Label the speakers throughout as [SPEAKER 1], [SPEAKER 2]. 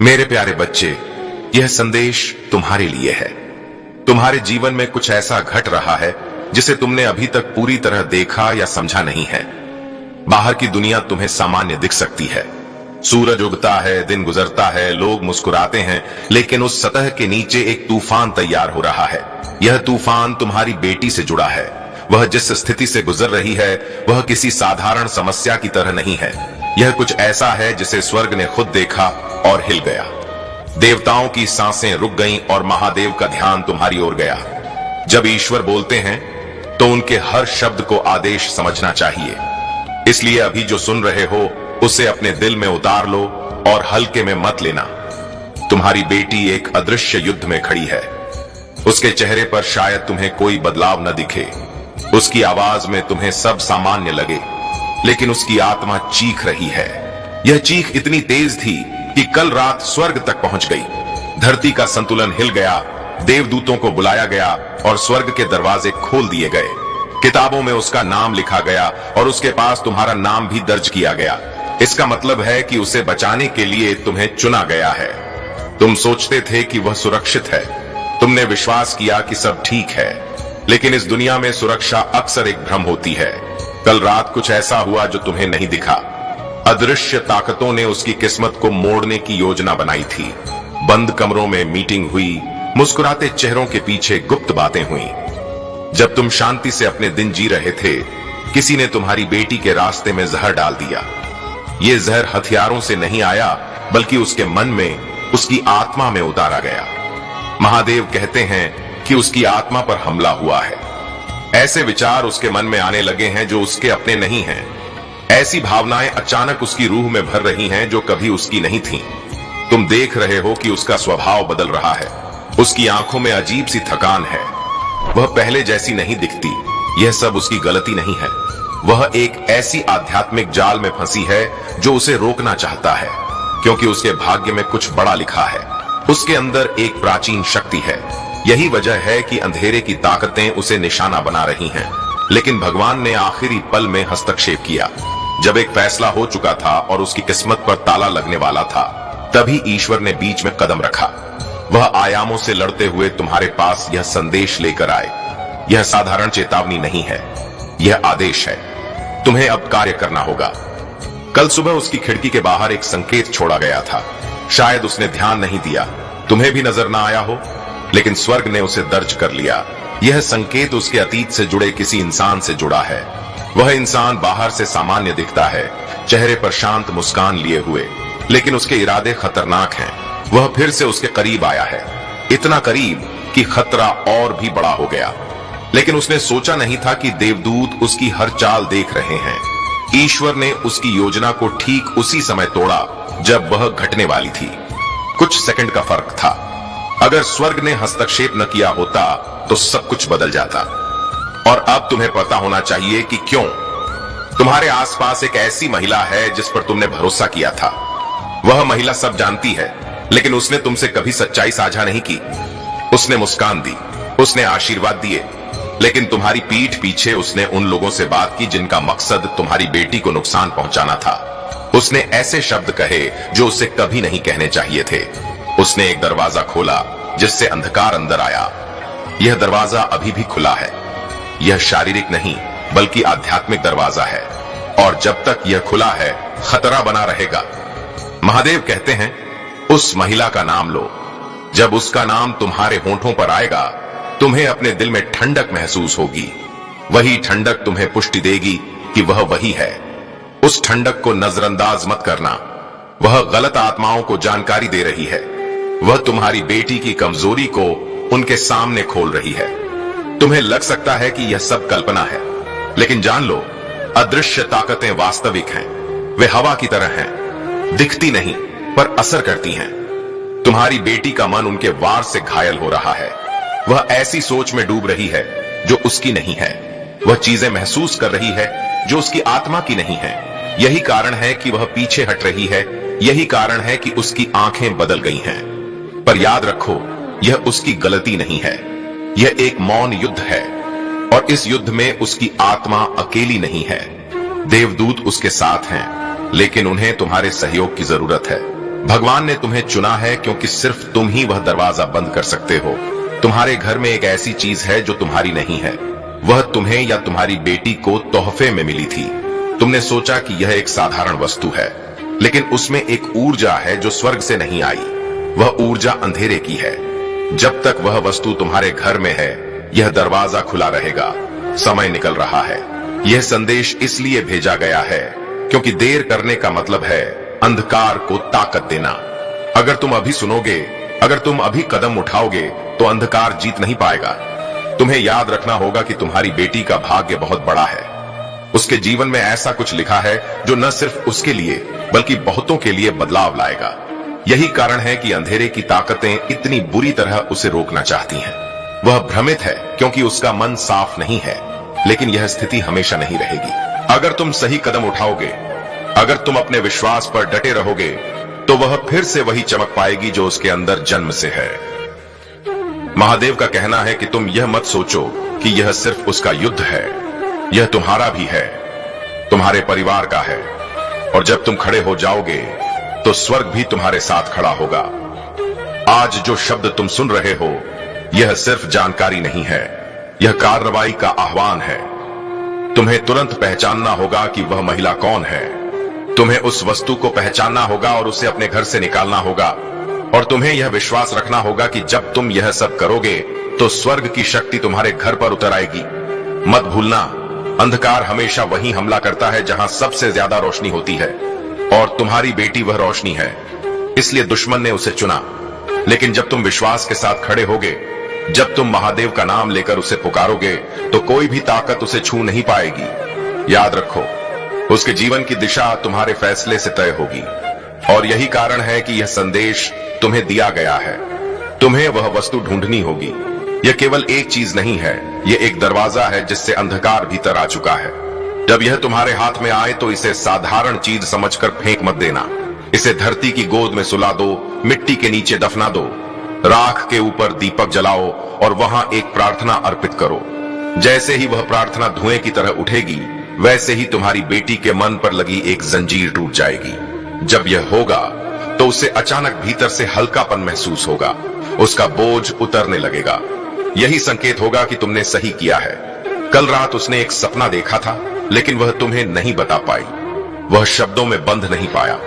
[SPEAKER 1] मेरे प्यारे बच्चे, यह संदेश तुम्हारे लिए है। तुम्हारे जीवन में कुछ ऐसा घट रहा है जिसे तुमने अभी तक पूरी तरह देखा या समझा नहीं है। बाहर की दुनिया तुम्हें सामान्य दिख सकती है। सूरज उगता है, दिन गुजरता है, लोग मुस्कुराते हैं, लेकिन उस सतह के नीचे एक तूफान तैयार हो रहा है। यह तूफान तुम्हारी बेटी से जुड़ा है। वह जिस स्थिति से गुजर रही है वह किसी साधारण समस्या की तरह नहीं है। यह कुछ ऐसा है जिसे स्वर्ग ने खुद देखा और हिल गया। देवताओं की सांसें रुक गईं और महादेव का ध्यान तुम्हारी ओर गया। जब ईश्वर बोलते हैं तो उनके हर शब्द को आदेश समझना चाहिए। इसलिए अभी जो सुन रहे हो उसे अपने दिल में उतार लो और हल्के में मत लेना। तुम्हारी बेटी एक अदृश्य युद्ध में खड़ी है। उसके चेहरे पर शायद तुम्हें कोई बदलाव न दिखे, उसकी आवाज में तुम्हें सब सामान्य लगे, लेकिन उसकी आत्मा चीख रही है। यह चीख इतनी तेज थी कि कल रात स्वर्ग तक पहुंच गई। धरती का संतुलन हिल गया, देवदूतों को बुलाया गया और स्वर्ग के दरवाजे खोल दिए गए। किताबों में उसका नाम लिखा गया और उसके पास तुम्हारा नाम भी दर्ज किया गया। इसका मतलब है कि उसे बचाने के लिए तुम्हें चुना गया है। तुम सोचते थे कि वह सुरक्षित है, तुमने विश्वास किया कि सब ठीक है, लेकिन इस दुनिया में सुरक्षा अक्सर एक भ्रम होती है। कल रात कुछ ऐसा हुआ जो तुम्हें नहीं दिखा। अदृश्य ताकतों ने उसकी किस्मत को मोड़ने की योजना बनाई थी। बंद कमरों में मीटिंग हुई, मुस्कुराते चेहरों के पीछे गुप्त बातें हुई। जब तुम शांति से अपने दिन जी रहे थे, किसी ने तुम्हारी बेटी के रास्ते में जहर डाल दिया। ये जहर हथियारों से नहीं आया, बल्कि उसके मन में, उसकी आत्मा में उतारा गया। महादेव कहते हैं कि उसकी आत्मा पर हमला हुआ है। ऐसे विचार उसके मन में आने लगे हैं जो उसके अपने नहीं हैं। ऐसी भावनाएं अचानक उसकी रूह में भर रही हैं जो कभी उसकी नहीं थीं। तुम देख रहे हो कि उसका स्वभाव बदल रहा है। उसकी आंखों में अजीब सी थकान है। वह पहले जैसी नहीं दिखती। यह सब उसकी गलती नहीं है। वह एक ऐसी आध्यात्मिक जाल में फंसी है जो उसे रोकना चाहता है, क्योंकि उसके भाग्य में कुछ बड़ा लिखा है। उसके अंदर एक प्राचीन शक्ति है। यही वजह है कि अंधेरे की ताकतें उसे निशाना बना रही हैं। लेकिन भगवान ने आखिरी पल में हस्तक्षेप किया। जब एक फैसला हो चुका था और उसकी किस्मत पर ताला लगने वाला था, तभी ईश्वर ने बीच में कदम रखा। वह आयामों से लड़ते हुए तुम्हारे पास यह संदेश लेकर आए। यह साधारण चेतावनी नहीं है, यह आदेश है। तुम्हें अब कार्य करना होगा। कल सुबह उसकी खिड़की के बाहर एक संकेत छोड़ा गया था। शायद उसने ध्यान नहीं दिया, तुम्हें भी नजर ना आया हो, लेकिन स्वर्ग ने उसे दर्ज कर लिया। यह संकेत उसके अतीत से जुड़े किसी इंसान से जुड़ा है। वह इंसान बाहर से सामान्य दिखता है, चेहरे पर शांत मुस्कान लिए हुए, लेकिन उसके इरादे खतरनाक हैं। वह फिर से उसके करीब आया है, इतना करीब कि खतरा और भी बड़ा हो गया। लेकिन उसने सोचा नहीं था कि देवदूत उसकी हर चाल देख रहे हैं। ईश्वर ने उसकी योजना को ठीक उसी समय तोड़ा जब वह घटने वाली थी। कुछ सेकंड का फर्क था। अगर स्वर्ग ने हस्तक्षेप न किया होता तो सब कुछ बदल जाता। और अब तुम्हें पता होना चाहिए कि क्यों। तुम्हारे आसपास एक ऐसी महिला है जिस पर तुमने भरोसा किया था। वह महिला सब जानती है, लेकिन उसने तुमसे कभी सच्चाई साझा नहीं की। उसने मुस्कान दी, उसने आशीर्वाद दिए, लेकिन तुम्हारी पीठ पीछे उसने उन लोगों से बात की जिनका मकसद तुम्हारी बेटी को नुकसान पहुंचाना था। उसने ऐसे शब्द कहे जो उसे कभी नहीं कहने चाहिए थे। उसने एक दरवाजा खोला जिससे अंधकार अंदर आया। यह दरवाजा अभी भी खुला है। यह शारीरिक नहीं बल्कि आध्यात्मिक दरवाजा है, और जब तक यह खुला है खतरा बना रहेगा। महादेव कहते हैं, उस महिला का नाम लो। जब उसका नाम तुम्हारे होठों पर आएगा, तुम्हें अपने दिल में ठंडक महसूस होगी। वही ठंडक तुम्हें पुष्टि देगी कि वह वही है। उस ठंडक को नजरअंदाज मत करना। वह गलत आत्माओं को जानकारी दे रही है। वह तुम्हारी बेटी की कमजोरी को उनके सामने खोल रही है। तुम्हें लग सकता है कि यह सब कल्पना है, लेकिन जान लो, अदृश्य ताकतें वास्तविक हैं। वे हवा की तरह हैं, दिखती नहीं पर असर करती हैं। तुम्हारी बेटी का मन उनके वार से घायल हो रहा है। वह ऐसी सोच में डूब रही है जो उसकी नहीं है। वह चीजें महसूस कर रही है जो उसकी आत्मा की नहीं है। यही कारण है कि वह पीछे हट रही है। यही कारण है कि उसकी आंखें बदल गई हैं। पर याद रखो, यह उसकी गलती नहीं है। यह एक मौन युद्ध है, और इस युद्ध में उसकी आत्मा अकेली नहीं है। देवदूत उसके साथ हैं, लेकिन उन्हें तुम्हारे सहयोग की जरूरत है। भगवान ने तुम्हें चुना है क्योंकि सिर्फ तुम ही वह दरवाजा बंद कर सकते हो। तुम्हारे घर में एक ऐसी चीज है जो तुम्हारी नहीं है। वह तुम्हें या तुम्हारी बेटी को तोहफे में मिली थी। तुमने सोचा कि यह एक साधारण वस्तु है, लेकिन उसमें एक ऊर्जा है जो स्वर्ग से नहीं आई। वह ऊर्जा अंधेरे की है। जब तक वह वस्तु तुम्हारे घर में है, यह दरवाजा खुला रहेगा। समय निकल रहा है। यह संदेश इसलिए भेजा गया है क्योंकि देर करने का मतलब है अंधकार को ताकत देना। अगर तुम अभी सुनोगे, अगर तुम अभी कदम उठाओगे, तो अंधकार जीत नहीं पाएगा। तुम्हें याद रखना होगा कि तुम्हारी बेटी का भाग्य बहुत बड़ा है। उसके जीवन में ऐसा कुछ लिखा है जो न सिर्फ उसके लिए बल्कि बहुतों के लिए बदलाव लाएगा। यही कारण है कि अंधेरे की ताकतें इतनी बुरी तरह उसे रोकना चाहती हैं। वह भ्रमित है क्योंकि उसका मन साफ नहीं है, लेकिन यह स्थिति हमेशा नहीं रहेगी। अगर तुम सही कदम उठाओगे, अगर तुम अपने विश्वास पर डटे रहोगे, तो वह फिर से वही चमक पाएगी जो उसके अंदर जन्म से है। महादेव का कहना है कि तुम यह मत सोचो कि यह सिर्फ उसका युद्ध है। यह तुम्हारा भी है, तुम्हारे परिवार का है। और जब तुम खड़े हो जाओगे, तो स्वर्ग भी तुम्हारे साथ खड़ा होगा। आज जो शब्द तुम सुन रहे हो, यह सिर्फ जानकारी नहीं है, यह कार्रवाई का आह्वान है। तुम्हें तुरंत पहचानना होगा कि वह महिला कौन है। तुम्हें उस वस्तु को पहचानना होगा और उसे अपने घर से निकालना होगा। और तुम्हें यह विश्वास रखना होगा कि जब तुम यह सब करोगे, तो स्वर्ग की शक्ति तुम्हारे घर पर उतर आएगी। मत भूलना, अंधकार हमेशा वहीं हमला करता है जहां सबसे ज्यादा रोशनी होती है, और तुम्हारी बेटी वह रोशनी है। इसलिए दुश्मन ने उसे चुना। लेकिन जब तुम विश्वास के साथ खड़े होगे, जब तुम महादेव का नाम लेकर उसे पुकारोगे, तो कोई भी ताकत उसे छू नहीं पाएगी। याद रखो, उसके जीवन की दिशा तुम्हारे फैसले से तय होगी। और यही कारण है कि यह संदेश तुम्हें दिया गया है। तुम्हें वह वस्तु ढूंढनी होगी। यह केवल एक चीज नहीं है, यह एक दरवाजा है जिससे अंधकार भीतर आ चुका है। जब यह तुम्हारे हाथ में आए, तो इसे साधारण चीज समझकर फेंक मत देना। इसे धरती की गोद में सुला दो, मिट्टी के नीचे दफना दो, राख के ऊपर दीपक जलाओ और वहां एक प्रार्थना अर्पित करो। जैसे ही वह प्रार्थना धुएं की तरह उठेगी, वैसे ही तुम्हारी बेटी के मन पर लगी एक जंजीर टूट जाएगी। जब यह होगा, तो उसे अचानक भीतर से हल्कापन महसूस होगा। उसका बोझ उतरने लगेगा। यही संकेत होगा कि तुमने सही किया है। कल रात उसने एक सपना देखा था, लेकिन वह तुम्हें नहीं बता पाई। वह शब्दों में बंध नहीं पाया।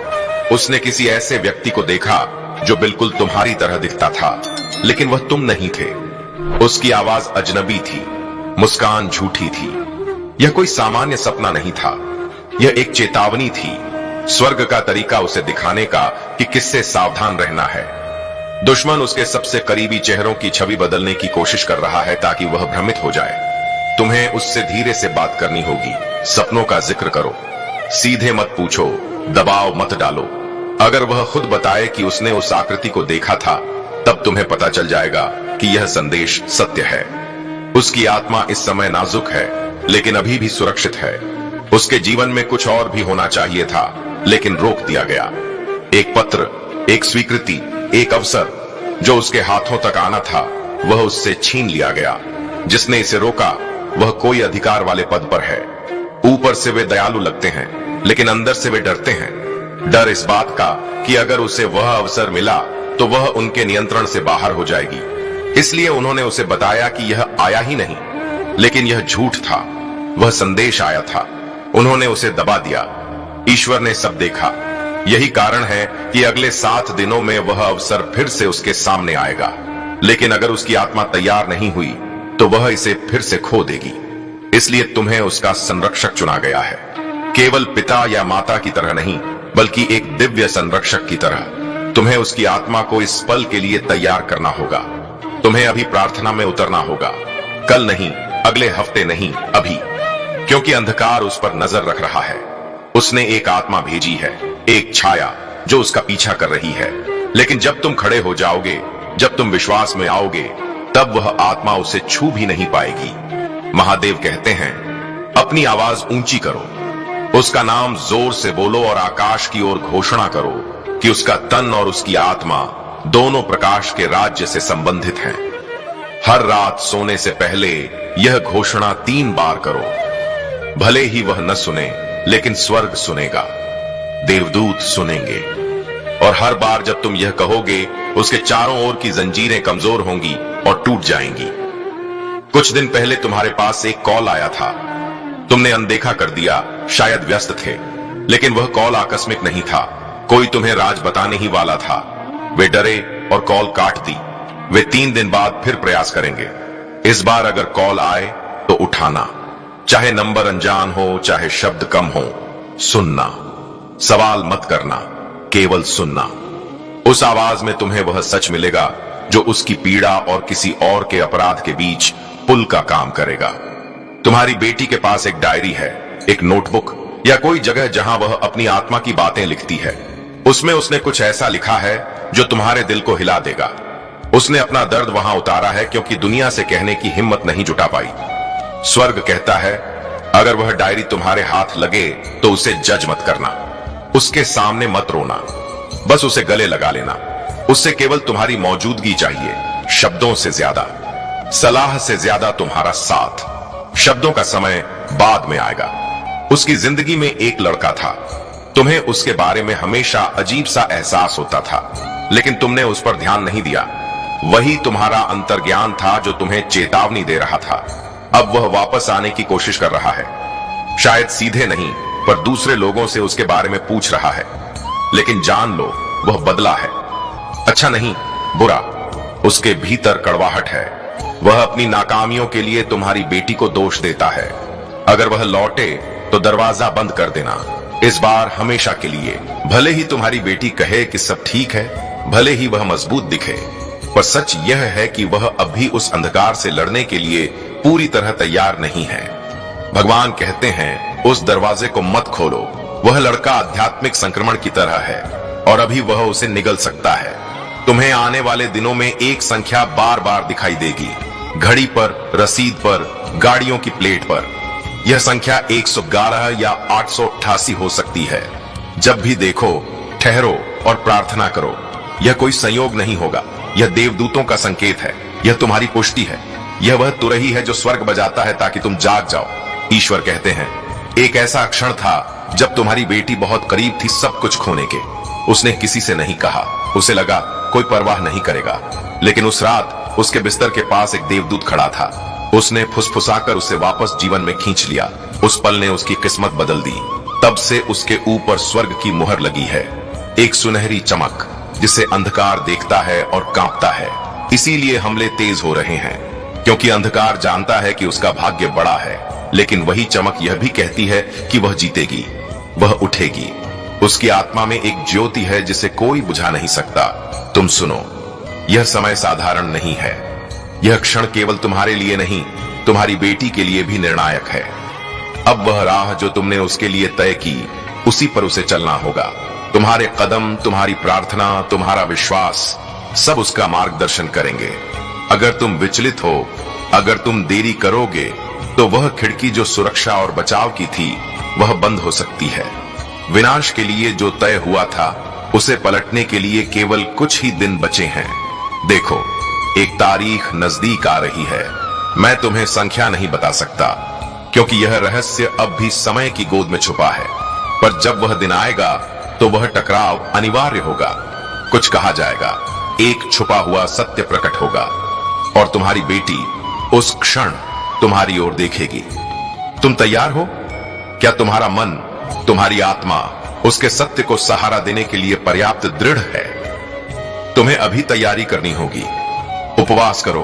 [SPEAKER 1] उसने किसी ऐसे व्यक्ति को देखा जो बिल्कुल तुम्हारी तरह दिखता था, लेकिन वह तुम नहीं थे। उसकी आवाज अजनबी थी, मुस्कान झूठी थी। यह कोई सामान्य सपना नहीं था, यह एक चेतावनी थी, स्वर्ग का तरीका उसे दिखाने का कि किससे सावधान रहना है। दुश्मन उसके सबसे करीबी चेहरों की छवि बदलने की कोशिश कर रहा है ताकि वह भ्रमित हो जाए। तुम्हें उससे धीरे से बात करनी होगी। सपनों का जिक्र करो, सीधे मत पूछो, दबाव मत डालो। अगर वह खुद बताए कि उसने उस आकृति को देखा था, तब तुम्हें पता चल जाएगा कि यह संदेश सत्य है। उसकी आत्मा इस समय नाजुक है, लेकिन अभी भी सुरक्षित है। उसके जीवन में कुछ और भी होना चाहिए था, लेकिन रोक दिया गया। एक पत्र, एक स्वीकृति, एक अवसर जो उसके हाथों तक आना था, वह उससे छीन लिया गया। जिसने इसे रोका, वह कोई अधिकार वाले पद पर है। ऊपर से वे दयालु लगते हैं, लेकिन अंदर से वे डरते हैं। डर इस बात का कि अगर उसे वह अवसर मिला, तो वह उनके नियंत्रण से बाहर हो जाएगी। इसलिए उन्होंने उसे बताया कि यह आया ही नहीं, लेकिन यह झूठ था। वह संदेश आया था। उन्होंने उसे दबा दिया। ईश्वर ने सब देखा। यही कारण है कि अगले 7 दिनों में वह अवसर फिर से उसके सामने आएगा। लेकिन अगर उसकी आत्मा तैयार नहीं हुई, तो वह इसे फिर से खो देगी। इसलिए तुम्हें उसका संरक्षक चुना गया है, केवल पिता या माता की तरह नहीं, बल्कि एक दिव्य संरक्षक की तरह। तुम्हें उसकी आत्मा को इस पल के लिए तैयार करना होगा। तुम्हें अभी प्रार्थना में उतरना होगा, कल नहीं, अगले हफ्ते नहीं, अभी, क्योंकि अंधकार उस पर नजर रख रहा है। उसने एक आत्मा भेजी है, एक छाया जो उसका पीछा कर रही है। लेकिन जब तुम खड़े हो जाओगे, जब तुम विश्वास में आओगे, तब वह आत्मा उसे छू भी नहीं पाएगी। महादेव कहते हैं, अपनी आवाज ऊंची करो, उसका नाम जोर से बोलो और आकाश की ओर घोषणा करो कि उसका तन और उसकी आत्मा दोनों प्रकाश के राज्य से संबंधित हैं। हर रात सोने से पहले यह घोषणा 3 बार करो। भले ही वह न सुने, लेकिन स्वर्ग सुनेगा, देवदूत सुनेंगे। और हर बार जब तुम यह कहोगे उसके चारों ओर की जंजीरें कमजोर होंगी और टूट जाएंगी। कुछ दिन पहले तुम्हारे पास एक कॉल आया था, तुमने अनदेखा कर दिया, शायद व्यस्त थे, लेकिन वह कॉल आकस्मिक नहीं था, कोई तुम्हें राज बताने ही वाला था। वे डरे और कॉल काट दी। वे 3 दिन बाद फिर प्रयास करेंगे। इस बार अगर कॉल आए तो उठाना, चाहे नंबर अनजान हो, चाहे शब्द कम हो। सुनना, सवाल मत करना, केवल सुनना। उस आवाज में तुम्हें वह सच मिलेगा जो उसकी पीड़ा और किसी और के अपराध के बीच पुल का काम करेगा। तुम्हारी बेटी के पास एक डायरी है, एक नोटबुक या कोई जगह जहां वह अपनी आत्मा की बातें लिखती है। उसमें उसने कुछ ऐसा लिखा है जो तुम्हारे दिल को हिला देगा। उसने अपना दर्द वहां उतारा है क्योंकि दुनिया से कहने की हिम्मत नहीं जुटा पाई। स्वर्ग कहता है, अगर वह डायरी तुम्हारे हाथ लगे तो उसे जज मत करना, उसके सामने मत रोना, बस उसे गले लगा लेना। उससे केवल तुम्हारी मौजूदगी चाहिए, शब्दों से ज्यादा, सलाह से ज्यादा तुम्हारा साथ। शब्दों का समय बाद में आएगा। उसकी जिंदगी में एक लड़का था, तुम्हें उसके बारे में हमेशा अजीब सा एहसास होता था, लेकिन तुमने उस पर ध्यान नहीं दिया। वही तुम्हारा अंतर्ज्ञान था जो तुम्हें चेतावनी दे रहा था। अब वह वापस आने की कोशिश कर रहा है, शायद सीधे नहीं पर दूसरे लोगों से उसके बारे में पूछ रहा है। लेकिन जान लो, वह बदला है, अच्छा नहीं बुरा। उसके भीतर कड़वाहट है। वह अपनी नाकामियों के लिए तुम्हारी बेटी को दोष देता है। अगर वह लौटे तो दरवाजा बंद कर देना, इस बार हमेशा के लिए। भले ही तुम्हारी बेटी कहे कि सब ठीक है, भले ही वह मजबूत दिखे, पर सच यह है कि वह अब भी उस अंधकार से लड़ने के लिए पूरी तरह तैयार नहीं है। भगवान कहते हैं, उस दरवाजे को मत खोलो। वह लड़का आध्यात्मिक संक्रमण की तरह है और अभी वह उसे निगल सकता है। तुम्हें आने वाले दिनों में एक संख्या बार बार दिखाई देगी, घड़ी पर, रसीद पर, गाड़ियों की प्लेट पर। यह संख्या 111 या 888 हो सकती है। जब भी देखो, ठहरो और प्रार्थना करो। यह कोई संयोग नहीं होगा, यह देवदूतों का संकेत है, यह तुम्हारी पुष्टि है। यह वह तुरही है जो स्वर्ग बजाता है ताकि तुम जाग जाओ। ईश्वर कहते हैं, एक ऐसा क्षण था जब तुम्हारी बेटी बहुत करीब थी सब कुछ खोने के। उसने किसी से नहीं कहा, उसे लगा कोई परवाह नहीं करेगा, लेकिन उस रात उसके बिस्तर के पास एक देवदूत खड़ा था। उसने फुसफुसाकर उसे वापस जीवन में खींच लिया। उस पल ने उसकी किस्मत बदल दी। तब से उसके ऊपर स्वर्ग की मुहर लगी है, एक सुनहरी चमक जिसे अंधकार देखता है और कांपता है। इसीलिए हमले तेज हो रहे हैं, क्योंकि अंधकार जानता है कि उसका भाग्य बड़ा है, लेकिन वही चमक यह भी कहती है कि वह जीतेगी, वह उठेगी। उसकी आत्मा में एक ज्योति है जिसे कोई बुझा नहीं सकता। तुम सुनो, यह समय साधारण नहीं है। यह क्षण केवल तुम्हारे लिए नहीं, तुम्हारी बेटी के लिए भी निर्णायक है। अब वह राह जो तुमने उसके लिए तय की, उसी पर उसे चलना होगा। तुम्हारे कदम, तुम्हारी प्रार्थना, तुम्हारा विश्वास, सब उसका मार्गदर्शन करेंगे। अगर तुम विचलित हो, अगर तुम देरी करोगे, तो वह खिड़की जो सुरक्षा और बचाव की थी, वह बंद हो सकती है। विनाश के लिए जो तय हुआ था, उसे पलटने के लिए केवल कुछ ही दिन बचे हैं। देखो, एक तारीख नजदीक आ रही है। मैं तुम्हें संख्या नहीं बता सकता, क्योंकि यह रहस्य अब भी समय की गोद में छुपा है। पर जब वह दिन आएगा तो वह टकराव अनिवार्य होगा। कुछ कहा जाएगा, एक छुपा हुआ सत्य प्रकट होगा, और तुम्हारी बेटी उस क्षण तुम्हारी ओर देखेगी। तुम तैयार हो? क्या तुम्हारा मन, तुम्हारी आत्मा उसके सत्य को सहारा देने के लिए पर्याप्त दृढ़ है? तुम्हें अभी तैयारी करनी होगी। उपवास करो,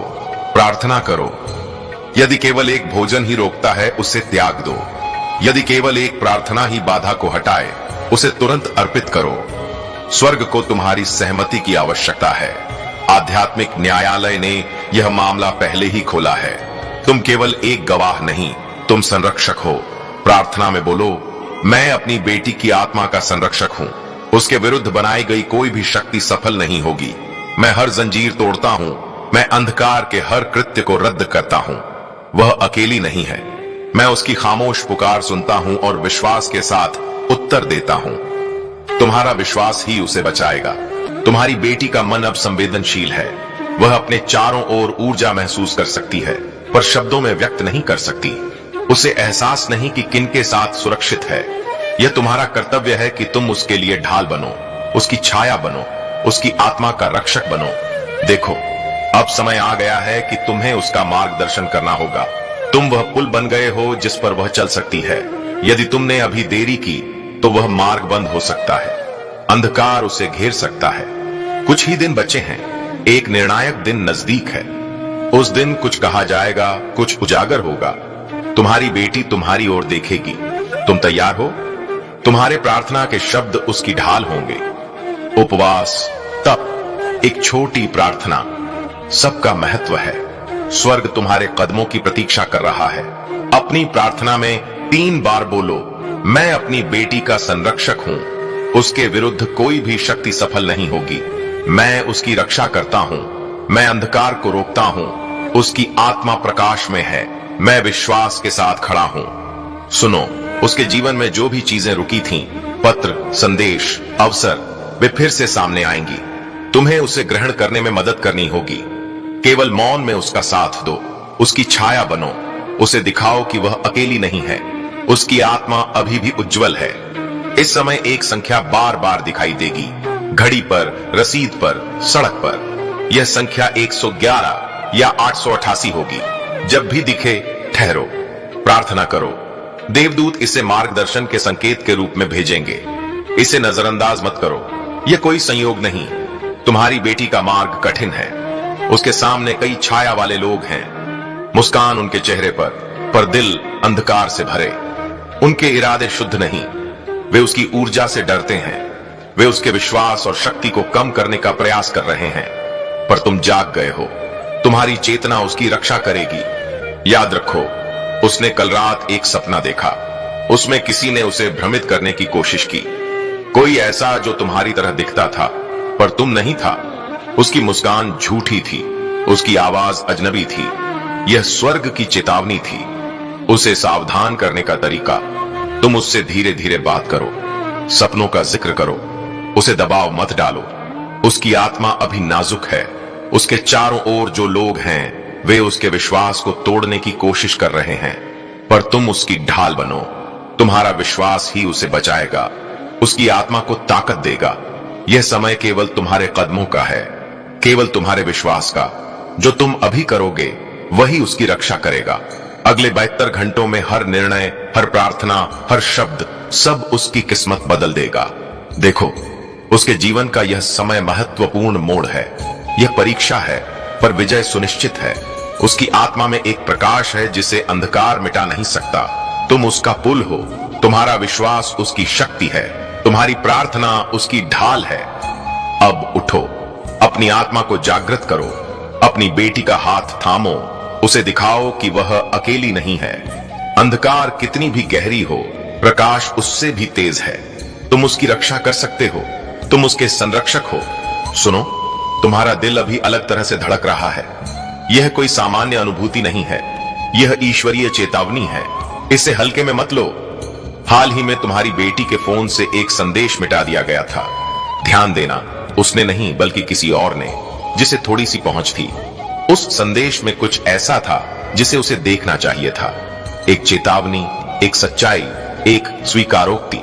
[SPEAKER 1] प्रार्थना करो। यदि केवल एक भोजन ही रोकता है, उसे त्याग दो। यदि केवल एक प्रार्थना ही बाधा को हटाए, उसे तुरंत अर्पित करो। स्वर्ग को तुम्हारी सहमति की आवश्यकता है। आध्यात्मिक न्यायालय ने यह मामला पहले ही खोला है। तुम केवल एक गवाह नहीं, तुम संरक्षक हो। प्रार्थना में बोलो, मैं अपनी बेटी की आत्मा का संरक्षक हूं। उसके विरुद्ध बनाई गई कोई भी शक्ति सफल नहीं होगी। मैं हर जंजीर तोड़ता हूं। मैं अंधकार के हर कृत्य को रद्द करता हूं। वह अकेली नहीं है। मैं उसकी खामोश पुकार सुनता हूं और विश्वास के साथ उत्तर देता हूं। तुम्हारा विश्वास ही उसे बचाएगा। तुम्हारी बेटी का मन अब संवेदनशील है। वह अपने चारों ओर ऊर्जा महसूस कर सकती है, पर शब्दों में व्यक्त नहीं कर सकती। उसे एहसास नहीं कि किनके साथ सुरक्षित है। यह तुम्हारा कर्तव्य है कि तुम उसके लिए ढाल बनो। उसकी छाया बनो, उसकी आत्मा का रक्षक बनो। देखो, अब समय आ गया है कि तुम्हें उसका मार्गदर्शन करना होगा। तुम वह पुल बन गए हो जिस पर वह चल सकती है। यदि तुमने अभी देरी की तो वह मार्ग बंद हो सकता है, अंधकार उसे घेर सकता है। कुछ ही दिन बचे हैं, एक निर्णायक दिन नजदीक है। उस दिन कुछ कहा जाएगा, कुछ उजागर होगा। तुम्हारी बेटी तुम्हारी ओर देखेगी। तुम तैयार हो? तुम्हारे प्रार्थना के शब्द उसकी ढाल होंगे। उपवास, तप, एक छोटी प्रार्थना, सबका महत्व है। स्वर्ग तुम्हारे कदमों की प्रतीक्षा कर रहा है। अपनी प्रार्थना में 3 बार बोलो, मैं अपनी बेटी का संरक्षक हूं। उसके विरुद्ध कोई भी शक्ति सफल नहीं होगी। मैं उसकी रक्षा करता हूं। मैं अंधकार को रोकता हूं। उसकी आत्मा प्रकाश में है। मैं विश्वास के साथ खड़ा हूं। सुनो, उसके जीवन में जो भी चीजें रुकी थीं, पत्र, संदेश, अवसर, वे फिर से सामने आएंगी। तुम्हें उसे ग्रहण करने में मदद करनी होगी। केवल मौन में उसका साथ दो। उसकी छाया बनो। उसे दिखाओ कि वह अकेली नहीं है। उसकी आत्मा अभी भी उज्जवल है। इस समय एक संख्या बार बार दिखाई देगी, घड़ी पर, रसीद पर, सड़क पर। यह संख्या 111 या 888 होगी। जब भी दिखे, ठहरो, प्रार्थना करो। देवदूत इसे मार्गदर्शन के संकेत के रूप में भेजेंगे। इसे नजरअंदाज मत करो। यह कोई संयोग नहीं। तुम्हारी बेटी का मार्ग कठिन है। उसके सामने कई छाया वाले लोग हैं। मुस्कान उनके चेहरे पर दिल अंधकार से भरे। उनके इरादे शुद्ध नहीं। वे उसकी ऊर्जा से डरते हैं। वे उसके विश्वास और शक्ति को कम करने का प्रयास कर रहे हैं। पर तुम जाग गए हो। तुम्हारी चेतना उसकी रक्षा करेगी। याद रखो, उसने कल रात एक सपना देखा। उसमें किसी ने उसे भ्रमित करने की कोशिश की। कोई ऐसा जो तुम्हारी तरह दिखता था, पर तुम नहीं था। उसकी मुस्कान झूठी थी। उसकी आवाज अजनबी थी। यह स्वर्ग की चेतावनी थी। उसे सावधान करने का तरीका, तुम उससे धीरे धीरे बात करो, सपनों का जिक्र करो। उसे दबाव मत डालो। उसकी आत्मा अभी नाजुक है। उसके चारों ओर जो लोग हैं, वे उसके विश्वास को तोड़ने की कोशिश कर रहे हैं। पर तुम उसकी ढाल बनो। तुम्हारा विश्वास ही उसे बचाएगा, उसकी आत्मा को ताकत देगा। यह समय केवल तुम्हारे कदमों का है, केवल तुम्हारे विश्वास का। जो तुम अभी करोगे, वही उसकी रक्षा करेगा। अगले 72 घंटों में हर निर्णय, हर प्रार्थना, हर शब्द, सब उसकी किस्मत बदल देगा। देखो, उसके जीवन का यह समय महत्वपूर्ण मोड़ है। यह परीक्षा है, पर विजय सुनिश्चित है। उसकी आत्मा में एक प्रकाश है जिसे अंधकार मिटा नहीं सकता। तुम उसका पुल हो। तुम्हारा विश्वास उसकी शक्ति है। तुम्हारी प्रार्थना उसकी ढाल है। अब उठो, अपनी आत्मा को जागृत करो। अपनी बेटी का हाथ थामो। उसे दिखाओ कि वह अकेली नहीं है। अंधकार कितनी भी गहरी हो, प्रकाश उससे भी तेज है। तुम उसकी रक्षा कर सकते हो। तुम उसके संरक्षक हो। सुनो, तुम्हारा दिल अभी अलग तरह से धड़क रहा है। यह कोई सामान्य अनुभूति नहीं है। यह ईश्वरीय चेतावनी है। इसे हल्के में मत लो। हाल ही में तुम्हारी बेटी के फोन से एक संदेश मिटा दिया गया था। ध्यान देना, उसने नहीं बल्कि किसी और ने, जिसे थोड़ी सी पहुंच थी। उस संदेश में कुछ ऐसा था जिसे उसे देखना चाहिए था। एक चेतावनी, एक सच्चाई, एक स्वीकारोक्ति।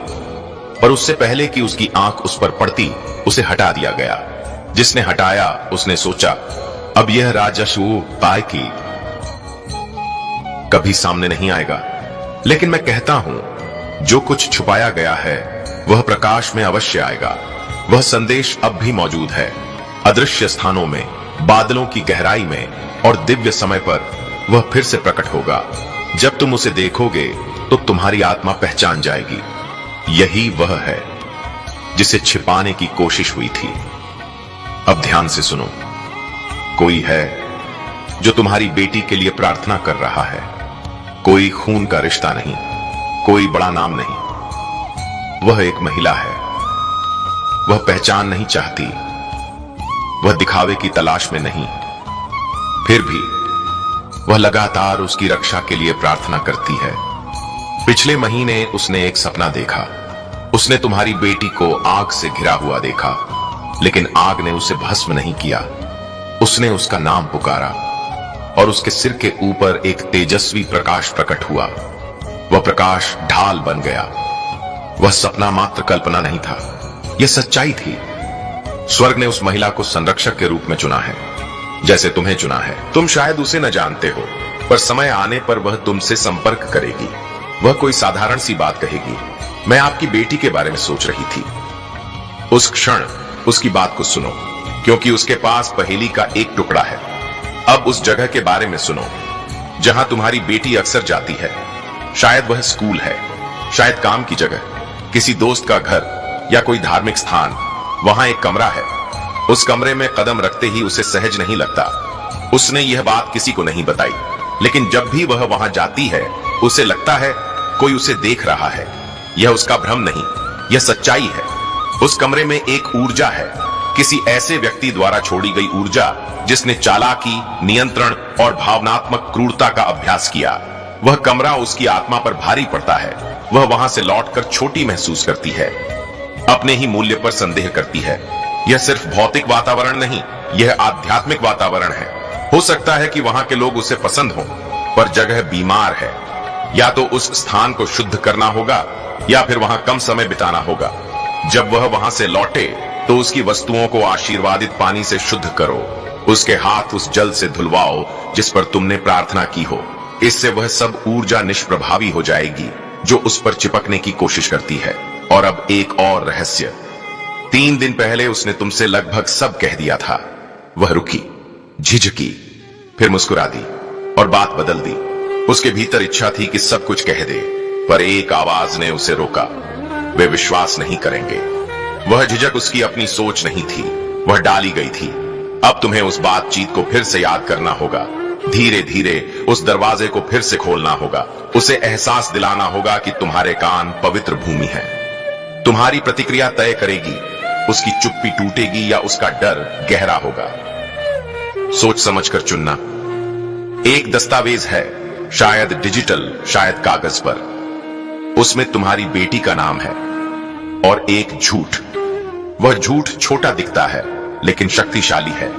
[SPEAKER 1] पर उससे पहले कि उसकी आंख उस पर पड़ती, उसे हटा दिया गया। जिसने हटाया, उसने सोचा, अब यह राजस्व पाए की कभी सामने नहीं आएगा। लेकिन मैं कहता हूं, जो कुछ छुपाया गया है, वह प्रकाश में अवश्य आएगा। वह संदेश अब भी मौजूद है, अदृश्य स्थानों में, बादलों की गहराई में, और दिव्य समय पर वह फिर से प्रकट होगा। जब तुम उसे देखोगे तो तुम्हारी आत्मा पहचान जाएगी, यही वह है जिसे छिपाने की कोशिश हुई थी। अब ध्यान से सुनो, कोई है जो तुम्हारी बेटी के लिए प्रार्थना कर रहा है। कोई खून का रिश्ता नहीं, कोई बड़ा नाम नहीं। वह एक महिला है। वह पहचान नहीं चाहती, वह दिखावे की तलाश में नहीं। फिर भी वह लगातार उसकी रक्षा के लिए प्रार्थना करती है। पिछले महीने उसने एक सपना देखा। उसने तुम्हारी बेटी को आग से घिरा हुआ देखा, लेकिन आग ने उसे भस्म नहीं किया। उसने उसका नाम पुकारा और उसके सिर के ऊपर एक तेजस्वी प्रकाश प्रकट हुआ। वह प्रकाश ढाल बन गया। वह सपना मात्र कल्पना नहीं था, यह सच्चाई थी। स्वर्ग ने उस महिला को संरक्षक के रूप में चुना है, जैसे तुम्हें चुना है। तुम शायद उसे न जानते हो, पर समय आने पर वह तुमसे संपर्क करेगी। वह कोई साधारण सी बात कहेगी, मैं आपकी बेटी के बारे में सोच रही थी। उस क्षण उसकी बात को सुनो, क्योंकि उसके पास पहेली का एक टुकड़ा है। अब उस जगह के बारे में सुनो जहां तुम्हारी बेटी अक्सर जाती है। शायद वह स्कूल है, शायद काम की जगह, किसी दोस्त का घर या कोई धार्मिक स्थान। वहां एक कमरा है। उस कमरे में कदम रखते ही उसे सहज नहीं लगता। उसने यह बात किसी को नहीं बताई, लेकिन जब भी वह वहां जाती है उसे लगता है कोई उसे देख रहा है। यह उसका भ्रम नहीं, यह सच्चाई है। उस कमरे में एक ऊर्जा है, किसी ऐसे व्यक्ति द्वारा छोड़ी गई ऊर्जा जिसने चालाकी, नियंत्रण और भावनात्मक क्रूरता का अभ्यास किया। वह कमरा उसकी आत्मा पर भारी पड़ता है। वह वहां से लौटकर छोटी महसूस करती है, अपने ही मूल्य पर संदेह करती है। यह सिर्फ भौतिक वातावरण नहीं, यह आध्यात्मिक वातावरण है। हो सकता है कि वहां के लोग उसे पसंद हों, पर जगह बीमार है। या तो उस स्थान को शुद्ध करना होगा या फिर वहां कम समय बिताना होगा। जब वह वहां से लौटे तो उसकी वस्तुओं को आशीर्वादित पानी से शुद्ध करो। उसके हाथ उस जल से धुलवाओ जिस पर तुमने प्रार्थना की हो। इससे वह सब ऊर्जा निष्प्रभावी हो जाएगी जो उस पर चिपकने की कोशिश करती है। और अब एक और रहस्य। 3 दिन पहले उसने तुमसे लगभग सब कह दिया था। वह रुकी, झिझकी, फिर मुस्कुरा दी और बात बदल दी। उसके भीतर इच्छा थी कि सब कुछ कह दे, पर एक आवाज ने उसे रोका। वे विश्वास नहीं करेंगे। वह झिझक उसकी अपनी सोच नहीं थी, वह डाली गई थी। अब तुम्हें उस बातचीत को फिर से याद करना होगा। धीरे धीरे उस दरवाजे को फिर से खोलना होगा। उसे एहसास दिलाना होगा कि तुम्हारे कान पवित्र भूमि है। तुम्हारी प्रतिक्रिया तय करेगी, उसकी चुप्पी टूटेगी या उसका डर गहरा होगा। सोच समझकर चुनना। एक दस्तावेज है, शायद डिजिटल, शायद कागज पर। उसमें तुम्हारी बेटी का नाम है और एक झूठ। वह झूठ छोटा दिखता है लेकिन शक्तिशाली है।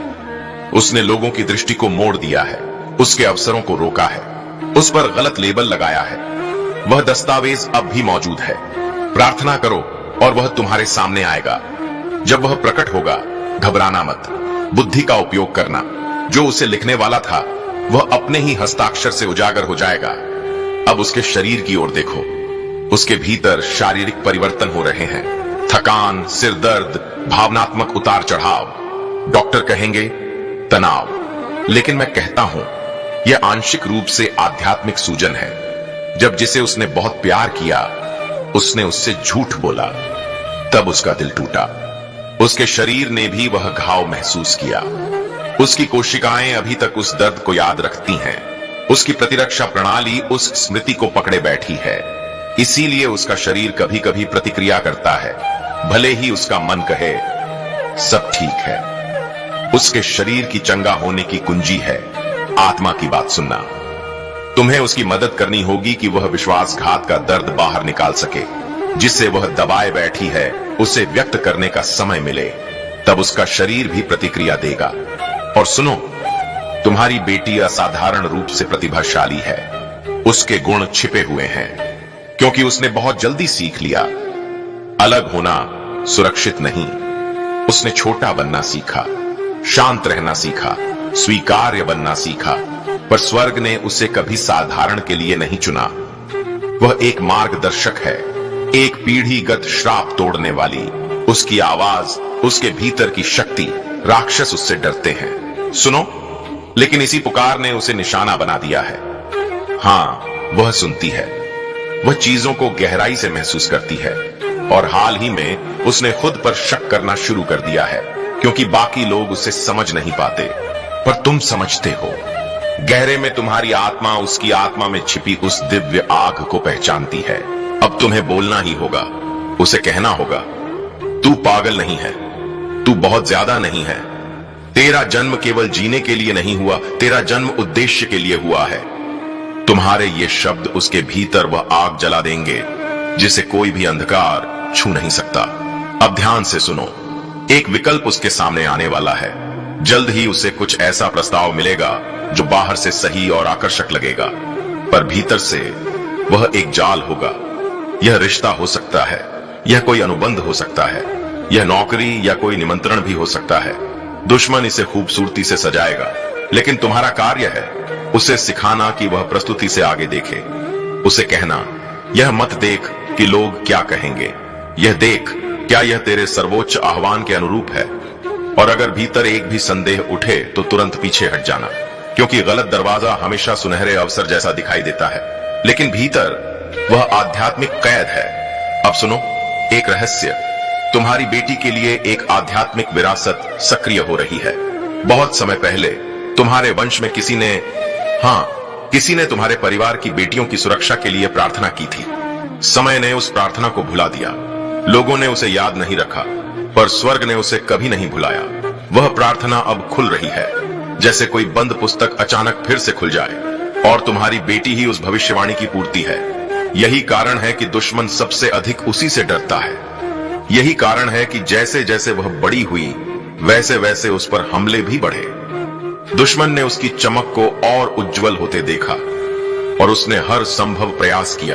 [SPEAKER 1] उसने लोगों की दृष्टि को मोड़ दिया है, उसके अवसरों को रोका है, उस पर गलत लेबल लगाया है। वह दस्तावेज अब भी मौजूद है। प्रार्थना करो और वह तुम्हारे सामने आएगा। जब वह प्रकट होगा, घबराना मत। बुद्धि का उपयोग करना। जो उसे लिखने वाला था वह अपने ही हस्ताक्षर से उजागर हो जाएगा। अब उसके शरीर की ओर देखो। उसके भीतर शारीरिक परिवर्तन हो रहे हैं। थकान, सिर दर्द, भावनात्मक उतार चढ़ाव। डॉक्टर कहेंगे तनाव, लेकिन मैं कहता हूं यह आंशिक रूप से आध्यात्मिक सूजन है। जब जिसे उसने बहुत प्यार किया उसने उससे झूठ बोला, तब उसका दिल टूटा। उसके शरीर ने भी वह घाव महसूस किया। उसकी कोशिकाएं अभी तक उस दर्द को याद रखती हैं। उसकी प्रतिरक्षा प्रणाली उस स्मृति को पकड़े बैठी है। इसीलिए उसका शरीर कभी कभी प्रतिक्रिया करता है, भले ही उसका मन कहे सब ठीक है। उसके शरीर की चंगा होने की कुंजी है आत्मा की बात सुनना। तुम्हें उसकी मदद करनी होगी कि वह विश्वासघात का दर्द बाहर निकाल सके। जिससे वह दबाए बैठी है उसे व्यक्त करने का समय मिले, तब उसका शरीर भी प्रतिक्रिया देगा। और सुनो, तुम्हारी बेटी असाधारण रूप से प्रतिभाशाली है। उसके गुण छिपे हुए हैं क्योंकि उसने बहुत जल्दी सीख लिया। अलग होना सुरक्षित नहीं। उसने छोटा बनना सीखा, शांत रहना सीखा, स्वीकार्य बनना सीखा। पर स्वर्ग ने उसे कभी साधारण के लिए नहीं चुना। वह एक मार्गदर्शक है, एक पीढ़ीगत श्राप तोड़ने वाली। उसकी आवाज, उसके भीतर की शक्ति, राक्षस उससे डरते हैं। सुनो, लेकिन इसी पुकार ने उसे निशाना बना दिया है। हां, वह सुनती है। वह चीजों को गहराई से महसूस करती है। और हाल ही में उसने खुद पर शक करना शुरू कर दिया है, क्योंकि बाकी लोग उसे समझ नहीं पाते, पर तुम समझते हो। गहरे में तुम्हारी आत्मा उसकी आत्मा में छिपी उस दिव्य आग को पहचानती है। अब तुम्हें बोलना ही होगा, उसे कहना होगा, तू पागल नहीं है, तू बहुत ज्यादा नहीं है। तेरा जन्म केवल जीने के लिए नहीं हुआ, तेरा जन्म उद्देश्य के लिए हुआ है। तुम्हारे ये शब्द उसके भीतर वह आग जला देंगे जिसे कोई भी अंधकार छू नहीं सकता। अब ध्यान से सुनो, एक विकल्प उसके सामने आने वाला है। जल्द ही उसे कुछ ऐसा प्रस्ताव मिलेगा जो बाहर से सही और आकर्षक लगेगा, पर भीतर से वह एक जाल होगा। यह रिश्ता हो सकता है, यह कोई अनुबंध हो सकता है, यह नौकरी या कोई निमंत्रण भी हो सकता है। दुश्मन इसे खूबसूरती से सजाएगा, लेकिन तुम्हारा कार्य है उसे सिखाना कि वह प्रस्तुति से आगे देखे। उसे कहना, यह मत देख कि लोग क्या कहेंगे, यह देख क्या यह तेरे सर्वोच्च आह्वान के अनुरूप है। और अगर भीतर एक भी संदेह उठे तो तुरंत पीछे हट जाना, क्योंकि गलत दरवाजा हमेशा सुनहरे अवसर जैसा दिखाई देता है, लेकिन भीतर वह आध्यात्मिक कैद है। अब सुनो एक रहस्य। तुम्हारी बेटी के लिए एक आध्यात्मिक विरासत सक्रिय हो रही है। बहुत समय पहले तुम्हारे वंश में किसी ने तुम्हारे परिवार की बेटियों की सुरक्षा के लिए प्रार्थना की थी। समय ने उस प्रार्थना को भुला दिया, लोगों ने उसे याद नहीं रखा, पर स्वर्ग ने उसे कभी नहीं भुलाया। वह प्रार्थना अब खुल रही है, जैसे कोई बंद पुस्तक अचानक फिर से खुल जाए, और तुम्हारी बेटी ही उस भविष्यवाणी की पूर्ति है। यही कारण है कि दुश्मन सबसे अधिक उसी से डरता है। यही कारण है कि जैसे जैसे वह बड़ी हुई, वैसे वैसे उस पर हमले भी बढ़े। दुश्मन ने उसकी चमक को और उज्जवल होते देखा, और उसने हर संभव प्रयास किया